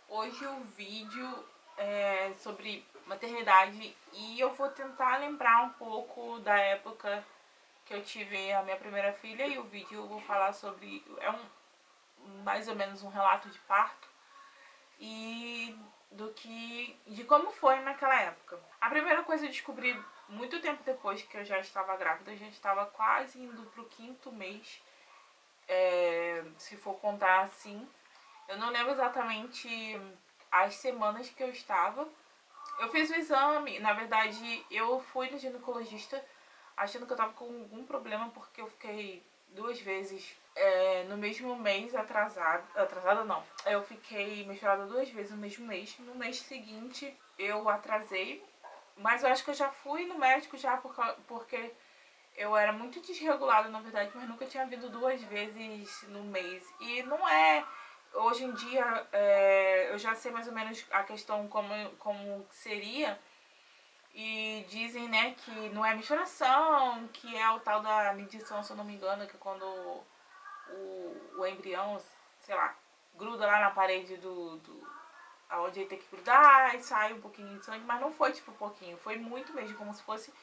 Hoje o vídeo é sobre maternidade e eu vou tentar lembrar um pouco da época que eu tive a minha primeira filha, e o vídeo eu vou falar sobre, mais ou menos um relato de parto e de como foi naquela época. A primeira coisa eu descobri muito tempo depois que eu já estava grávida, eu já estava quase indo pro 5º mês, se for contar assim. Eu não lembro exatamente as semanas que eu estava. Eu fiz o exame, na verdade eu fui no ginecologista achando que eu tava com algum problema, porque eu fiquei 2 vezes no mesmo mês atrasada. Atrasada não. Eu fiquei menstruada 2 vezes no mesmo mês. No mês seguinte eu atrasei, mas eu acho que eu já fui no médico já porque eu era muito desregulada, na verdade, mas nunca tinha vindo 2 vezes no mês. E não é... Hoje em dia eu já sei mais ou menos a questão como seria. E dizem, né, que não é misturação, que é o tal da medição, se eu não me engano, que é quando o embrião, sei lá, gruda lá na parede aonde ele tem que grudar e sai um pouquinho de sangue, mas não foi tipo um pouquinho, foi muito mesmo, como se fosse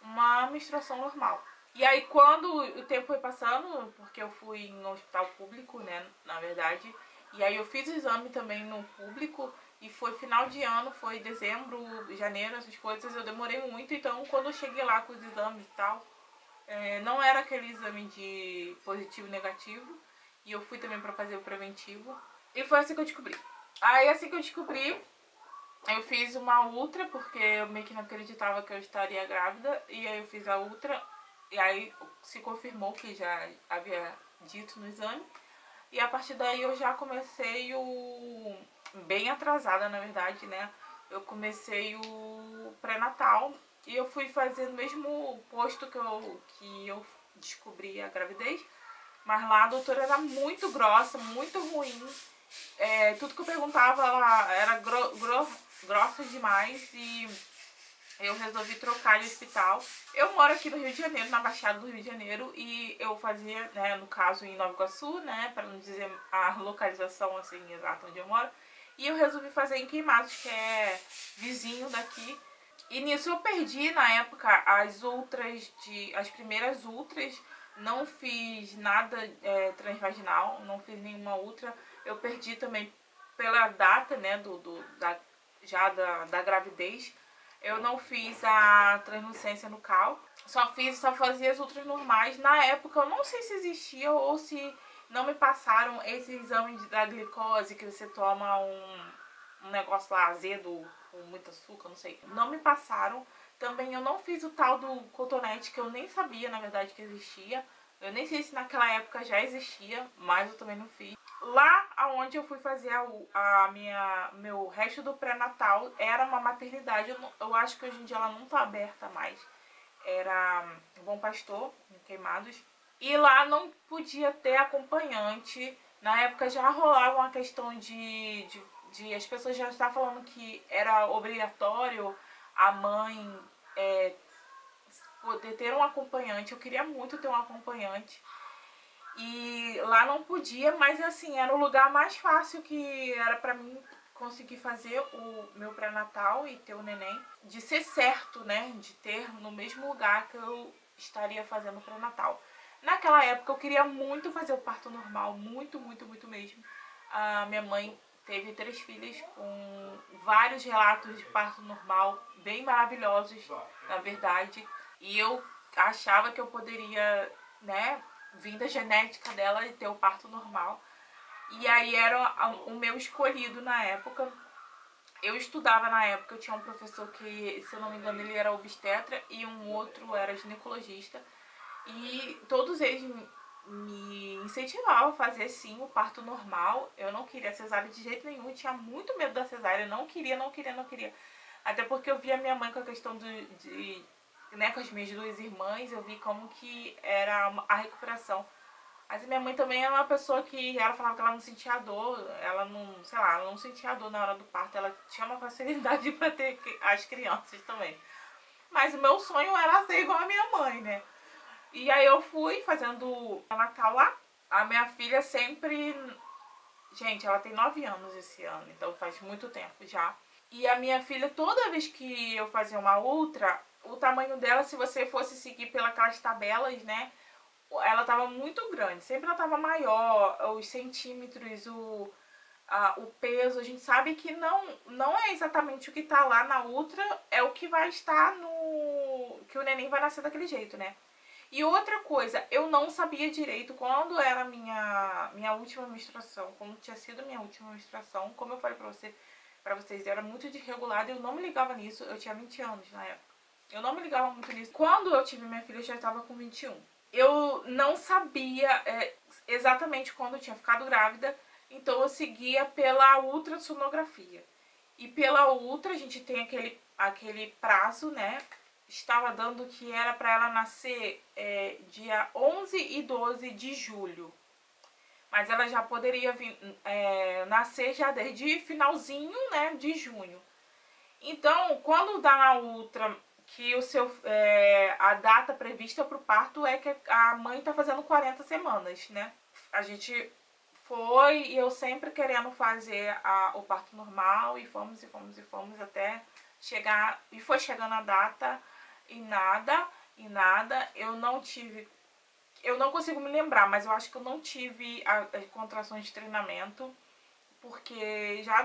uma menstruação normal. E aí quando o tempo foi passando, porque eu fui em um hospital público, né, na verdade, e aí eu fiz o exame também no público, e foi final de ano, foi dezembro, janeiro, essas coisas, eu demorei muito, então quando eu cheguei lá com os exames e tal, não era aquele exame de positivo e negativo, e eu fui também pra fazer o preventivo, e foi assim que eu descobri. Aí assim que eu descobri, eu fiz uma ultra, porque eu meio que não acreditava que eu estaria grávida, e aí eu fiz a ultra, e aí se confirmou que já havia dito no exame, e a partir daí eu já comecei bem atrasada, na verdade, né? Eu comecei o pré-natal e eu fui fazer no mesmo posto que eu descobri a gravidez, mas lá a doutora era muito grossa, muito ruim. Tudo que eu perguntava ela era grossa demais, e eu resolvi trocar de hospital. Eu moro aqui no Rio de Janeiro, na Baixada do Rio de Janeiro, e eu fazia, né, no caso em Nova Iguaçu, né, para não dizer a localização assim exata onde eu moro, e eu resolvi fazer em Queimados, que é vizinho daqui. E nisso eu perdi na época as primeiras ultras, não fiz nada transvaginal, não fiz nenhuma ultra. Eu perdi também pela data, né, da gravidez. Eu não fiz a translucência nucal, só fazia as ultras normais. Na época eu não sei se existia ou se não me passaram esse exame da glicose, que você toma um negócio lá azedo com muito açúcar, não sei. Não me passaram. Também eu não fiz o tal do cotonete, que eu nem sabia, na verdade, que existia. Eu nem sei se naquela época já existia, mas eu também não fiz. Lá onde eu fui fazer meu resto do pré-natal era uma maternidade. Eu acho que hoje em dia ela não tá aberta mais. Era Bom Pastor, em Queimados. E lá não podia ter acompanhante. Na época já rolava uma questão de as pessoas já estavam falando que era obrigatório a mãe poder ter um acompanhante. Eu queria muito ter um acompanhante. E lá não podia, mas assim, era o lugar mais fácil que era pra mim conseguir fazer o meu pré-natal e ter o neném. De ser certo, né, de ter no mesmo lugar que eu estaria fazendo o pré-natal. Naquela época eu queria muito fazer o parto normal, muito, muito, muito mesmo. A minha mãe teve 3 filhas com vários relatos de parto normal, bem maravilhosos, na verdade. E eu achava que eu poderia, né, vir da genética dela e ter o parto normal. E aí era o meu escolhido na época. Eu estudava na época, eu tinha um professor que, se eu não me engano, ele era obstetra e um outro era ginecologista. E todos eles me incentivavam a fazer sim o parto normal. Eu não queria cesárea de jeito nenhum, eu tinha muito medo da cesárea, não queria. Até porque eu via minha mãe com a questão né, com as minhas 2 irmãs, eu vi como que era a recuperação. Mas a minha mãe também é uma pessoa que ela falava que ela não sentia dor, ela não, sei lá, ela não sentia dor na hora do parto, ela tinha uma facilidade pra ter as crianças também. Mas o meu sonho era ser igual a minha mãe, né? E aí eu fui fazendo o Natal lá. A minha filha sempre Gente, ela tem 9 anos esse ano, então faz muito tempo já. E a minha filha, toda vez que eu fazia uma ultra, o tamanho dela, se você fosse seguir pelas tabelas, né, ela tava muito grande. Sempre ela tava maior, os centímetros, o peso. A gente sabe que não é exatamente o que tá lá na ultra, é o que vai estar no... que o neném vai nascer daquele jeito, né? E outra coisa, eu não sabia direito quando era a minha última menstruação, quando tinha sido minha última menstruação. Como eu falei pra vocês, eu era muito desregulada, eu não me ligava nisso. Eu tinha 20 anos na época. Eu não me ligava muito nisso. Quando eu tive minha filha, eu já estava com 21. Eu não sabia exatamente quando eu tinha ficado grávida, então eu seguia pela ultrassonografia. E pela ultra, a gente tem aquele prazo, né? Estava dando que era para ela nascer dia 11 e 12 de julho. Mas ela já poderia vir, nascer já desde finalzinho, né, de junho. Então, quando dá na ultra que a data prevista para o parto é que a mãe está fazendo 40 semanas, né? A gente foi e eu sempre querendo fazer o parto normal e fomos até chegar, e foi chegando a data e nada, eu não consigo me lembrar, mas eu acho que eu não tive as contrações de treinamento, porque já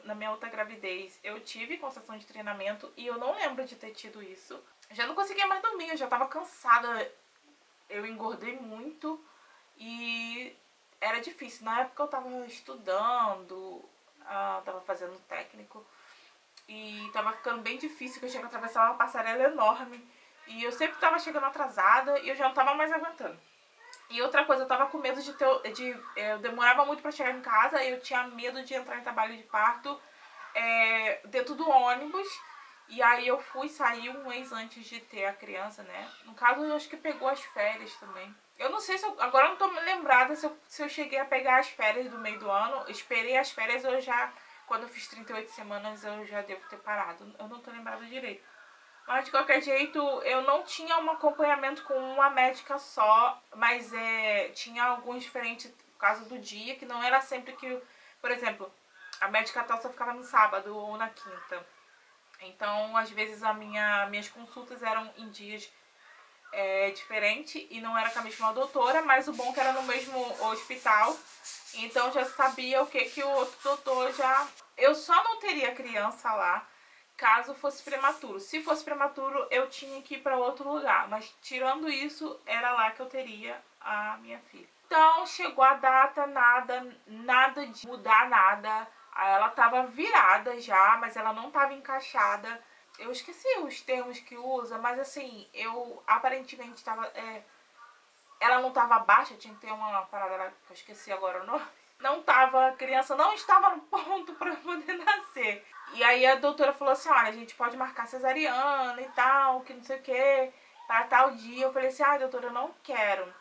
na minha outra gravidez eu tive contração de treinamento e eu não lembro de ter tido isso. Eu já não conseguia mais dormir, eu já tava cansada, eu engordei muito e era difícil. Na época eu tava estudando, tava fazendo técnico e tava ficando bem difícil, que eu tinha que atravessar uma passarela enorme e eu sempre tava chegando atrasada e eu já não tava mais aguentando. E outra coisa, eu tava com medo eu demorava muito pra chegar em casa e eu tinha medo de entrar em trabalho de parto dentro do ônibus. E aí eu sair um mês antes de ter a criança, né? No caso, eu acho que pegou as férias também. Eu não sei se agora eu não tô me lembrada se eu cheguei a pegar as férias do meio do ano. Esperei as férias, quando eu fiz 38 semanas, eu já devo ter parado. Eu não tô lembrada direito. Mas de qualquer jeito, eu não tinha um acompanhamento com uma médica só, mas tinha alguns diferentes por causa do dia, que não era sempre que, por exemplo, a médica tal só ficava no sábado ou na quinta. Então, às vezes, minhas consultas eram em dias diferentes e não era com a mesma doutora, mas o bom é que era no mesmo hospital. Então, já sabia o que o outro doutor já... Eu só não teria criança lá caso fosse prematuro. Se fosse prematuro, eu tinha que ir para outro lugar. Mas tirando isso, era lá que eu teria a minha filha. Então, chegou a data, nada de mudar nada. Ela tava virada já, mas ela não tava encaixada. Eu esqueci os termos que usa, mas assim, eu aparentemente tava... ela não tava baixa, tinha que ter uma parada que eu esqueci agora o nome. A criança não estava no ponto para poder nascer. E aí a doutora falou assim, olha, a gente pode marcar cesariana e tal, que não sei o que, para tal dia. Eu falei assim, doutora, eu não quero.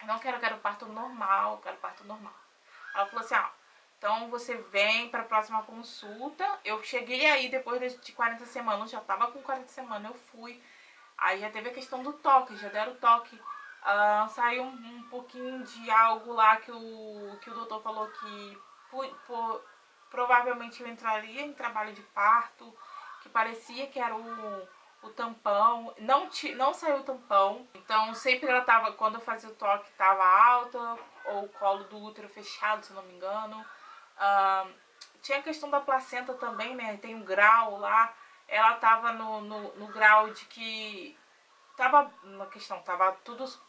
Eu quero parto normal, quero parto normal. Ela falou assim, então você vem para a próxima consulta. Eu cheguei aí depois de 40 semanas, já tava com 40 semanas, eu fui. Aí já teve a questão do toque, já deram o toque. Saiu um pouquinho de algo lá que o doutor falou que provavelmente eu entraria em trabalho de parto, que parecia que era o tampão. Não saiu o tampão, então sempre ela tava, quando eu fazia o toque, tava alta, ou o colo do útero fechado, se eu não me engano. Tinha a questão da placenta também, né? Tem um grau lá. Ela tava no grau de que tava na questão, tava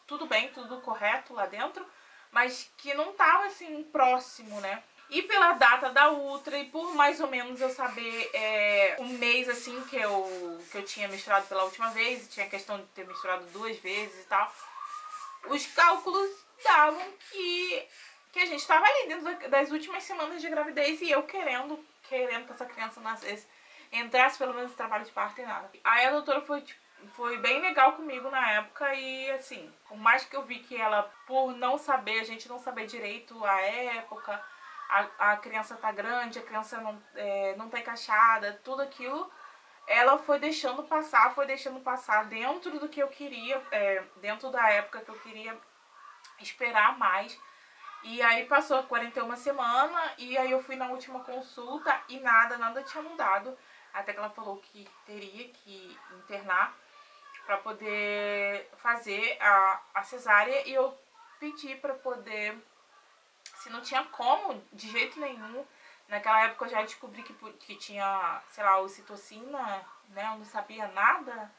tudo bem, tudo correto lá dentro, mas que não tava assim próximo, né? E pela data da ultra e por mais ou menos eu saber um mês assim que eu tinha menstruado pela última vez, tinha a questão de ter menstruado 2 vezes e tal, os cálculos davam que a gente estava ali dentro das últimas semanas de gravidez e eu querendo que essa criança nascesse, entrasse pelo menos no trabalho de parto e nada. Aí a doutora foi bem legal comigo na época e assim, por mais que eu vi que ela, por não saber, a gente não saber direito a época, a criança tá grande, a criança não tá encaixada, tudo aquilo, ela foi deixando passar dentro do que eu queria, dentro da época que eu queria esperar mais. E aí passou 41 semanas e aí eu fui na última consulta e nada tinha mudado. Até que ela falou que teria que internar para poder fazer a cesárea e eu pedi para poder, se não tinha como, de jeito nenhum. Naquela época eu já descobri que tinha, sei lá, ocitocina, né? Eu não sabia nada.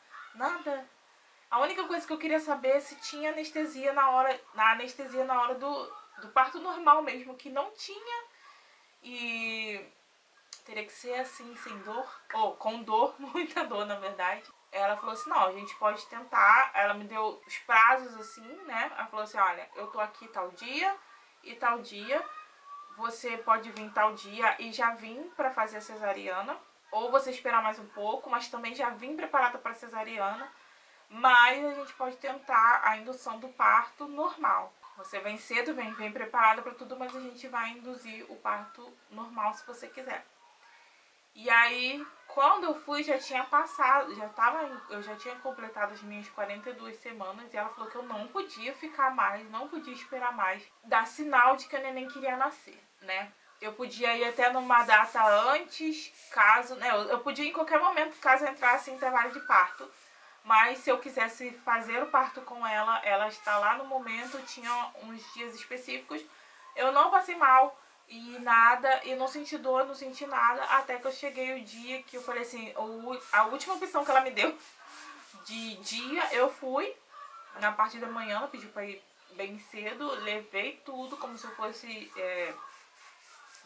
A única coisa que eu queria saber é se tinha anestesia anestesia na hora do parto normal mesmo, que não tinha. E teria que ser assim, sem dor, ou com dor, muita dor na verdade. Ela falou assim, não, a gente pode tentar. Ela me deu os prazos assim, né? Ela falou assim, olha, eu tô aqui tal dia e tal dia. Você pode vir tal dia e já vir pra fazer a cesariana. Ou você esperar mais um pouco, mas também já vim preparada para cesariana. Mas a gente pode tentar a indução do parto normal. Você vem cedo, vem preparada para tudo, mas a gente vai induzir o parto normal se você quiser. E aí, quando eu fui, já tinha passado, eu já tinha completado as minhas 42 semanas e ela falou que eu não podia ficar mais, não podia esperar mais, dar sinal de que o neném queria nascer, né? Eu podia ir até numa data antes, caso, né? Eu podia ir em qualquer momento, caso entrasse em trabalho de parto. Mas se eu quisesse fazer o parto com ela, ela está lá no momento, tinha uns dias específicos. Eu não passei mal e nada, e não senti dor, não senti nada, até que eu cheguei o dia que eu falei assim, a última opção que ela me deu de dia, eu fui na parte da manhã, ela pediu para ir bem cedo, levei tudo como se eu fosse,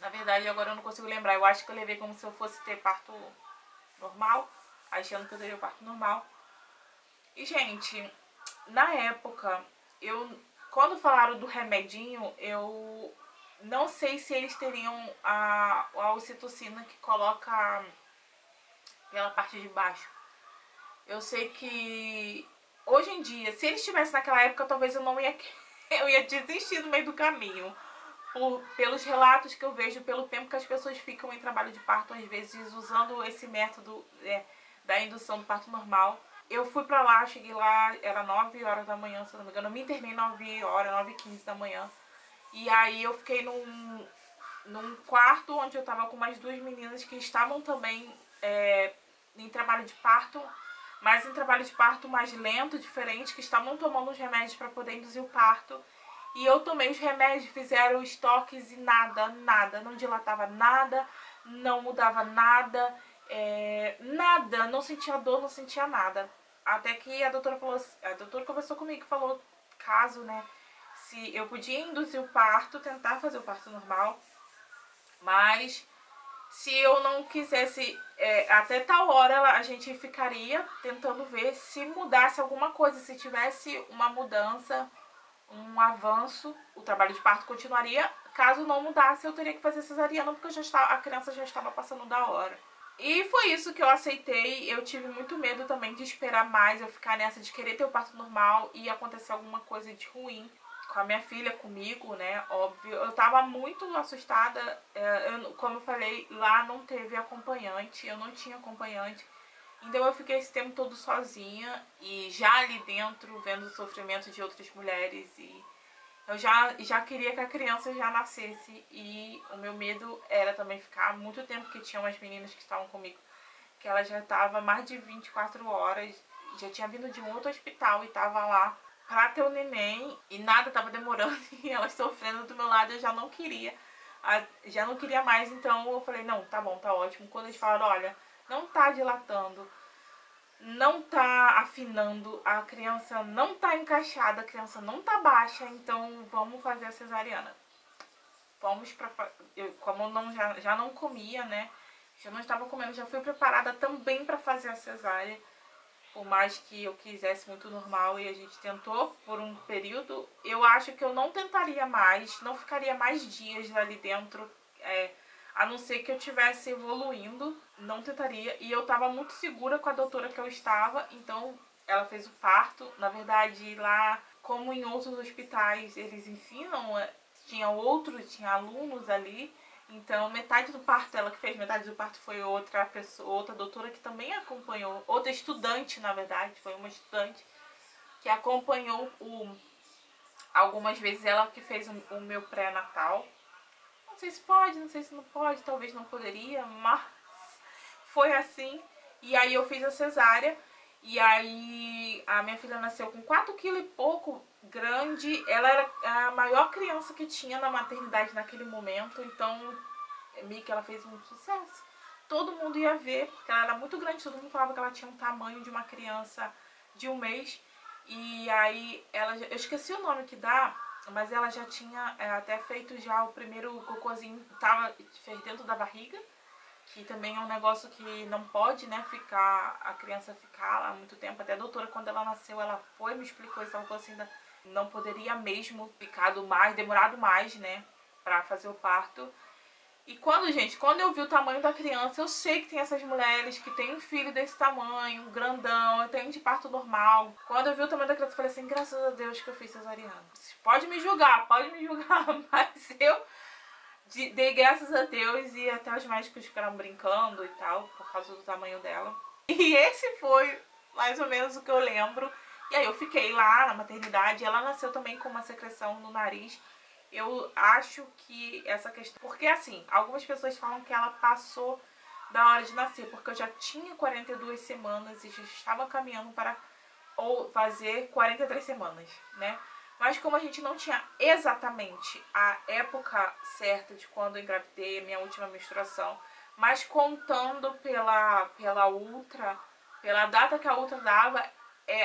na verdade agora eu não consigo lembrar, eu acho que eu levei como se eu fosse ter parto normal, achando que eu teria parto normal. E, gente, na época, quando falaram do remedinho, eu não sei se eles teriam a ocitocina que coloca pela parte de baixo. Eu sei que hoje em dia, se eles tivessem naquela época, talvez eu não ia, eu ia desistir no meio do caminho. Pelos relatos que eu vejo, pelo tempo que as pessoas ficam em trabalho de parto, às vezes usando esse método da indução do parto normal. Eu fui pra lá, cheguei lá, era 9 horas da manhã, se não me engano. Eu me internei 9 horas, 9h15 da manhã. E aí eu fiquei num quarto onde eu tava com mais duas meninas que estavam também em trabalho de parto, mas em trabalho de parto mais lento, diferente, que estavam tomando os remédios para poder induzir o parto. E eu tomei os remédios, fizeram estoques e nada, não dilatava nada, não mudava nada, nada, não sentia dor, não sentia nada. Até que a doutora conversou comigo e falou, caso, né, se eu podia induzir o parto, tentar fazer o parto normal, mas se eu não quisesse, até tal hora a gente ficaria tentando ver se mudasse alguma coisa, se tivesse uma mudança, um avanço, o trabalho de parto continuaria. Caso não mudasse, eu teria que fazer cesariana, porque a criança já estava passando da hora. E foi isso que eu aceitei. Eu tive muito medo também de esperar mais, eu ficar nessa de querer ter o parto normal e acontecer alguma coisa de ruim com a minha filha, comigo, né, óbvio. Eu tava muito assustada, como eu falei, lá não teve acompanhante, eu não tinha acompanhante. Então eu fiquei esse tempo todo sozinha e já ali dentro, vendo o sofrimento de outras mulheres. E eu já queria que a criança já nascesse. E o meu medo era também ficar muito tempo, porque tinha umas meninas que estavam comigo, que ela já estava mais de 24 horas, já tinha vindo de um outro hospital e estava lá pra ter o neném e nada tava demorando e elas sofrendo do meu lado. Eu já não queria mais. Então eu falei, não, tá bom, tá ótimo. Quando eles falaram, olha, não tá dilatando, não tá afinando, a criança não tá encaixada, a criança não tá baixa, então vamos fazer a cesariana. Como eu já não comia, né, já não estava comendo, já fui preparada também pra fazer a cesárea. Por mais que eu quisesse muito normal e a gente tentou por um período, eu acho que eu não tentaria mais, não ficaria mais dias ali dentro, a não ser que eu estivesse evoluindo, não tentaria. E eu estava muito segura com a doutora que eu estava, então ela fez o parto. Na verdade, lá, como em outros hospitais, eles ensinam, tinha alunos ali. Então, metade do parto ela que fez, metade do parto foi outra pessoa, outra doutora que também acompanhou, outra estudante, na verdade, foi uma estudante que acompanhou Algumas vezes ela que fez o meu pré-natal. Não sei se pode, não sei se não pode, talvez não poderia, mas foi assim. E aí eu fiz a cesárea. E aí a minha filha nasceu com 4 kg e pouco, grande. Ela era a maior criança que tinha na maternidade naquele momento. Então, meio que ela fez um sucesso. Todo mundo ia ver, porque ela era muito grande. Todo mundo falava que ela tinha um tamanho de uma criança de 1 mês. E aí, ela, eu esqueci o nome que dá, mas ela já tinha até feito já o primeiro cocôzinho, fez dentro da barriga. Que também é um negócio que não pode, né, a criança ficar lá muito tempo. Até a doutora, quando ela nasceu, ela me explicou isso, ela falou assim, não poderia mesmo demorado mais, né, pra fazer o parto. E quando eu vi o tamanho da criança, eu sei que tem essas mulheres que tem um filho desse tamanho, grandão, eu tenho de parto normal. Quando eu vi o tamanho da criança, eu falei assim, graças a Deus que eu fiz cesariana. Pode me julgar, mas eu dei graças a Deus, e até os médicos ficaram brincando e tal, por causa do tamanho dela. E esse foi mais ou menos o que eu lembro. E aí eu fiquei lá na maternidade, ela nasceu também com uma secreção no nariz. Eu acho que essa questão... Porque assim, algumas pessoas falam que ela passou da hora de nascer, porque eu já tinha 42 semanas e já estava caminhando para fazer 43 semanas, né? Mas como a gente não tinha exatamente a época certa de quando eu engravidei, a minha última menstruação, mas contando pela ultra, pela data que a ultra dava,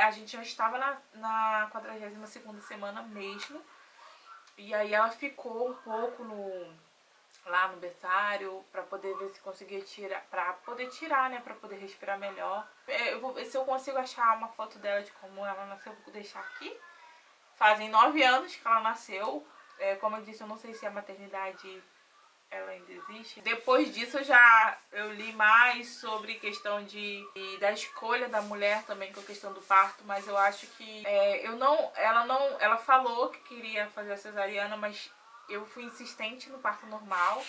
a gente já estava na 42ª semana mesmo. E aí ela ficou um pouco lá no berçário para poder ver se conseguia tirar, né, para poder respirar melhor. Eu vou ver se eu consigo achar uma foto dela de como ela nasceu, vou deixar aqui. Fazem 9 anos que ela nasceu. Como eu disse, eu não sei se a maternidade ela ainda existe. Depois disso eu li mais sobre questão da escolha da mulher também com a questão do parto, mas eu acho que ela falou que queria fazer a cesariana, mas eu fui insistente no parto normal.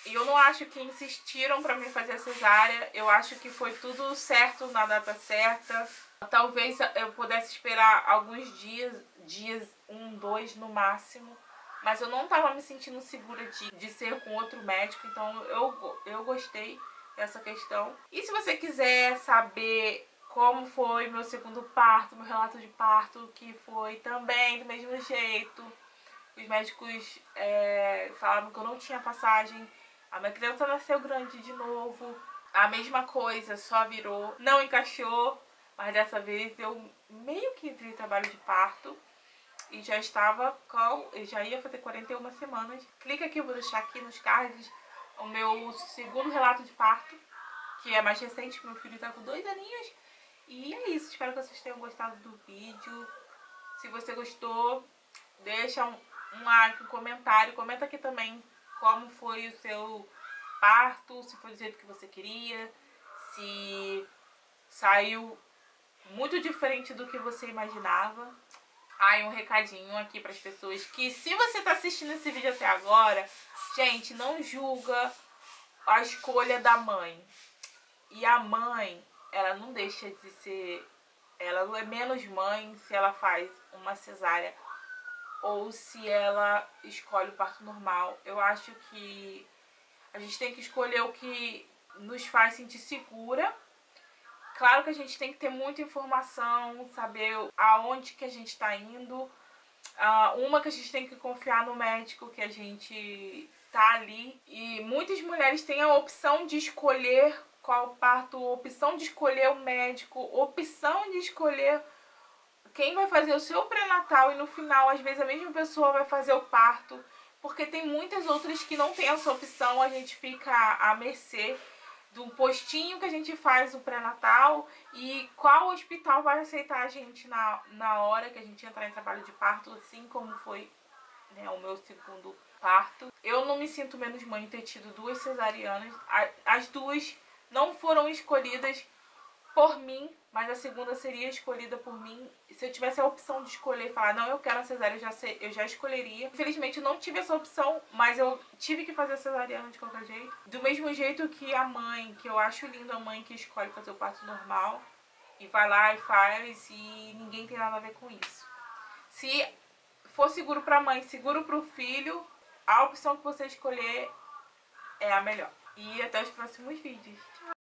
E eu não acho que insistiram pra mim fazer a cesárea. Eu acho que foi tudo certo na data certa. Talvez eu pudesse esperar alguns dias 1, 2 no máximo. Mas eu não estava me sentindo segura de ser com outro médico. Então eu gostei dessa questão. E se você quiser saber como foi meu segundo parto, meu relato de parto, que foi também do mesmo jeito. Os médicos falaram que eu não tinha passagem. A minha criança nasceu grande de novo. A mesma coisa, só virou. Não encaixou. Mas dessa vez eu meio que entrei em trabalho de parto. E já já ia fazer 41 semanas. Clica aqui, eu vou deixar aqui nos cards o meu segundo relato de parto. Que é mais recente, que meu filho tá com 2 aninhos. E é isso, espero que vocês tenham gostado do vídeo. Se você gostou, deixa um like, um comentário. Comenta aqui também como foi o seu parto, se foi do jeito que você queria, se saiu muito diferente do que você imaginava. Um recadinho aqui para as pessoas, que se você tá assistindo esse vídeo até agora, gente, não julga a escolha da mãe. E a mãe, ela não deixa de ser, ela não é menos mãe se ela faz uma cesárea ou se ela escolhe o parto normal. Eu acho que a gente tem que escolher o que nos faz sentir segura. Claro que a gente tem que ter muita informação, saber aonde que a gente está indo. Uma que a gente tem que confiar no médico que a gente tá ali. E muitas mulheres têm a opção de escolher qual parto, opção de escolher o médico, opção de escolher quem vai fazer o seu pré-natal, e no final, às vezes, a mesma pessoa vai fazer o parto, porque tem muitas outras que não tem essa opção. A gente fica à mercê do postinho que a gente faz o pré-natal e qual hospital vai aceitar a gente na hora que a gente entrar em trabalho de parto, assim como foi, né, o meu segundo parto. Eu não me sinto menos mãe ter tido 2 cesarianas. As 2 não foram escolhidas por mim, mas a segunda seria escolhida por mim. Se eu tivesse a opção de escolher e falar, não, eu quero a cesárea, eu já escolheria. Infelizmente eu não tive essa opção, mas eu tive que fazer a cesariana de qualquer jeito. Do mesmo jeito que a mãe, que eu acho lindo a mãe que escolhe fazer o parto normal e vai lá e faz, e ninguém tem nada a ver com isso. Se for seguro pra mãe, seguro pro filho, a opção que você escolher é a melhor. E até os próximos vídeos.